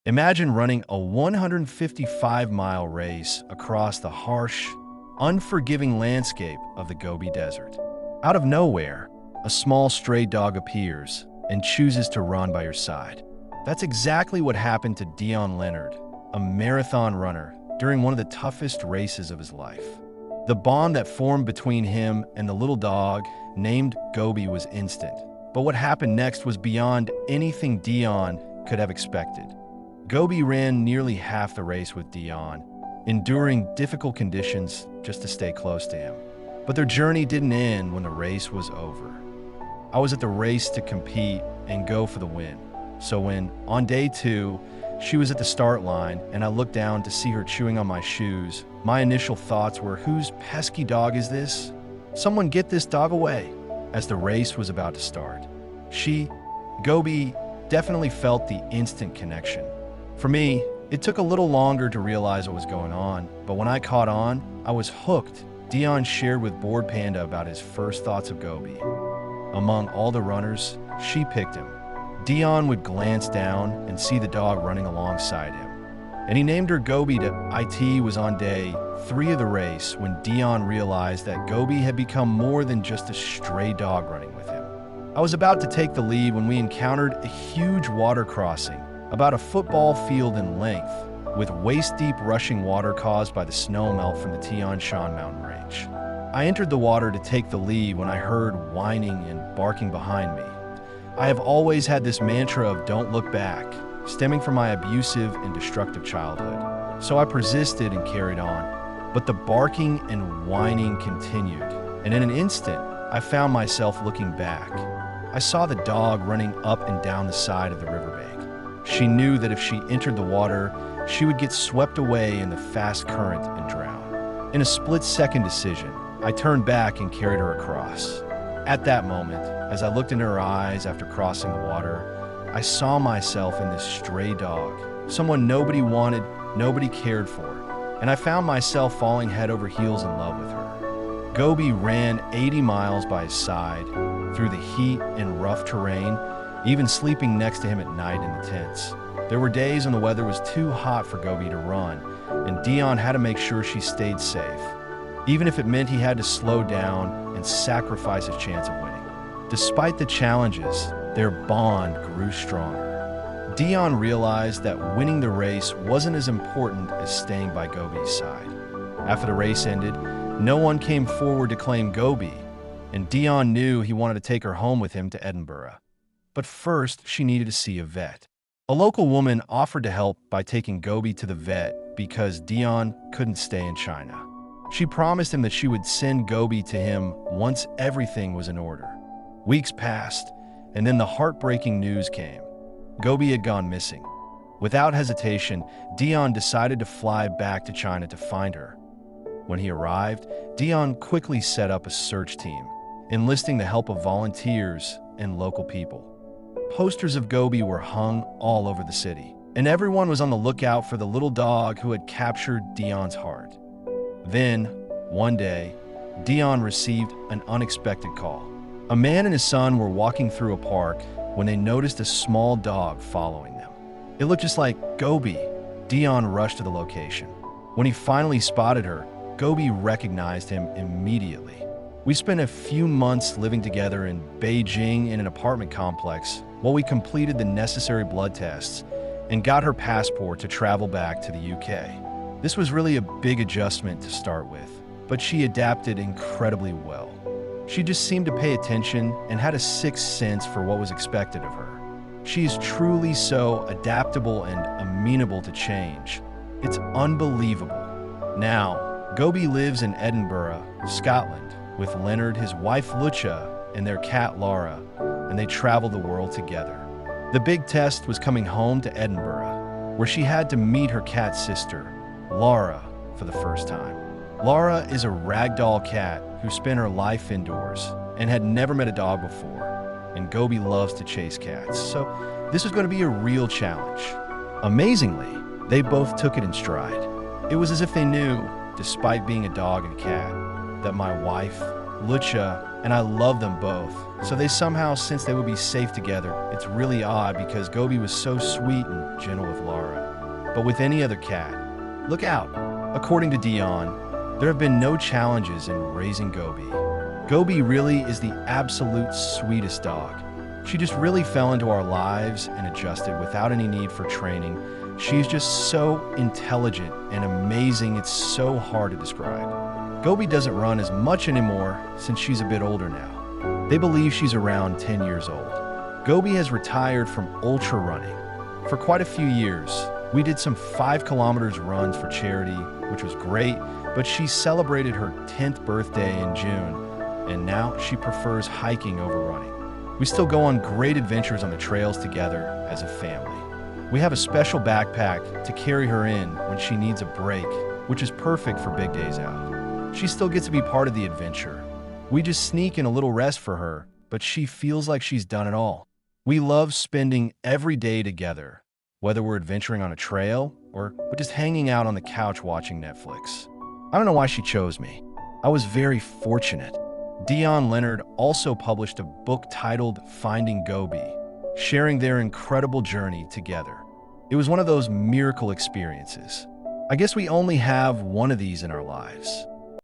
Imagine running a 155-mile race across the harsh, unforgiving landscape of the Gobi Desert. Out of nowhere, a small stray dog appears and chooses to run by your side. That's exactly what happened to Dion Leonard, a marathon runner, during one of the toughest races of his life. The bond that formed between him and the little dog named Gobi was instant. But what happened next was beyond anything Dion could have expected. Gobi ran nearly half the race with Dion, enduring difficult conditions just to stay close to him. But their journey didn't end when the race was over. I was at the race to compete and go for the win. So when, on day 2, she was at the start line and I looked down to see her chewing on my shoes, my initial thoughts were, whose pesky dog is this? Someone get this dog away. As the race was about to start, Gobi, definitely felt the instant connection. For me, it took a little longer to realize what was going on, but when I caught on, I was hooked. Dion shared with Bored Panda about his first thoughts of Gobi. Among all the runners, she picked him. Dion would glance down and see the dog running alongside him. And he named her Gobi. It was on day 3 of the race when Dion realized that Gobi had become more than just a stray dog running with him. I was about to take the lead when we encountered a huge water crossing, about a football field in length, with waist-deep rushing water caused by the snow melt from the Tian Shan mountain range. I entered the water to take the lead when I heard whining and barking behind me. I have always had this mantra of don't look back, stemming from my abusive and destructive childhood. So I persisted and carried on. But the barking and whining continued, and in an instant, I found myself looking back. I saw the dog running up and down the side of the riverbank. She knew that if she entered the water, she would get swept away in the fast current and drown. In a split-second decision, I turned back and carried her across. At that moment, as I looked into her eyes after crossing the water, I saw myself in this stray dog, someone nobody wanted, nobody cared for, and I found myself falling head over heels in love with her. Gobi ran 80 miles by his side, through the heat and rough terrain, even sleeping next to him at night in the tents. There were days when the weather was too hot for Gobi to run, and Dion had to make sure she stayed safe, even if it meant he had to slow down and sacrifice his chance of winning. Despite the challenges, their bond grew stronger. Dion realized that winning the race wasn't as important as staying by Gobi's side. After the race ended, no one came forward to claim Gobi, and Dion knew he wanted to take her home with him to Edinburgh. But first, she needed to see a vet. A local woman offered to help by taking Gobi to the vet because Dion couldn't stay in China. She promised him that she would send Gobi to him once everything was in order. Weeks passed, and then the heartbreaking news came. Gobi had gone missing. Without hesitation, Dion decided to fly back to China to find her. When he arrived, Dion quickly set up a search team, enlisting the help of volunteers and local people. Posters of Gobi were hung all over the city, and everyone was on the lookout for the little dog who had captured Dion's heart. Then, one day, Dion received an unexpected call. A man and his son were walking through a park when they noticed a small dog following them. It looked just like Gobi. Dion rushed to the location. When he finally spotted her, Gobi recognized him immediately. We spent a few months living together in Beijing in an apartment complex while we completed the necessary blood tests and got her passport to travel back to the UK. This was really a big adjustment to start with, but she adapted incredibly well. She just seemed to pay attention and had a sixth sense for what was expected of her. She is truly so adaptable and amenable to change. It's unbelievable. Now, Gobi lives in Edinburgh, Scotland, with Leonard, his wife Lucia, and their cat Laura, and they travel the world together. The big test was coming home to Edinburgh, where she had to meet her cat sister, Laura, for the first time. Laura is a ragdoll cat who spent her life indoors and had never met a dog before, and Gobi loves to chase cats, so this was going to be a real challenge. Amazingly, they both took it in stride. It was as if they knew, despite being a dog and a cat, that my wife Lucha, and I love them both. So they somehow sense they would be safe together. It's really odd because Gobi was so sweet and gentle with Lara. But with any other cat, look out. According to Dion, there have been no challenges in raising Gobi. Gobi really is the absolute sweetest dog. She just really fell into our lives and adjusted without any need for training. She's just so intelligent and amazing, it's so hard to describe. Gobi doesn't run as much anymore since she's a bit older now. They believe she's around 10 years old. Gobi has retired from ultra running. For quite a few years, we did some 5 kilometers runs for charity, which was great, but she celebrated her 10th birthday in June, and now she prefers hiking over running. We still go on great adventures on the trails together as a family. We have a special backpack to carry her in when she needs a break, which is perfect for big days out. She still gets to be part of the adventure. We just sneak in a little rest for her, but she feels like she's done it all. We love spending every day together, whether we're adventuring on a trail or just hanging out on the couch watching Netflix. I don't know why she chose me. I was very fortunate. Dion Leonard also published a book titled Finding Gobi, sharing their incredible journey together. It was one of those miracle experiences. I guess we only have one of these in our lives.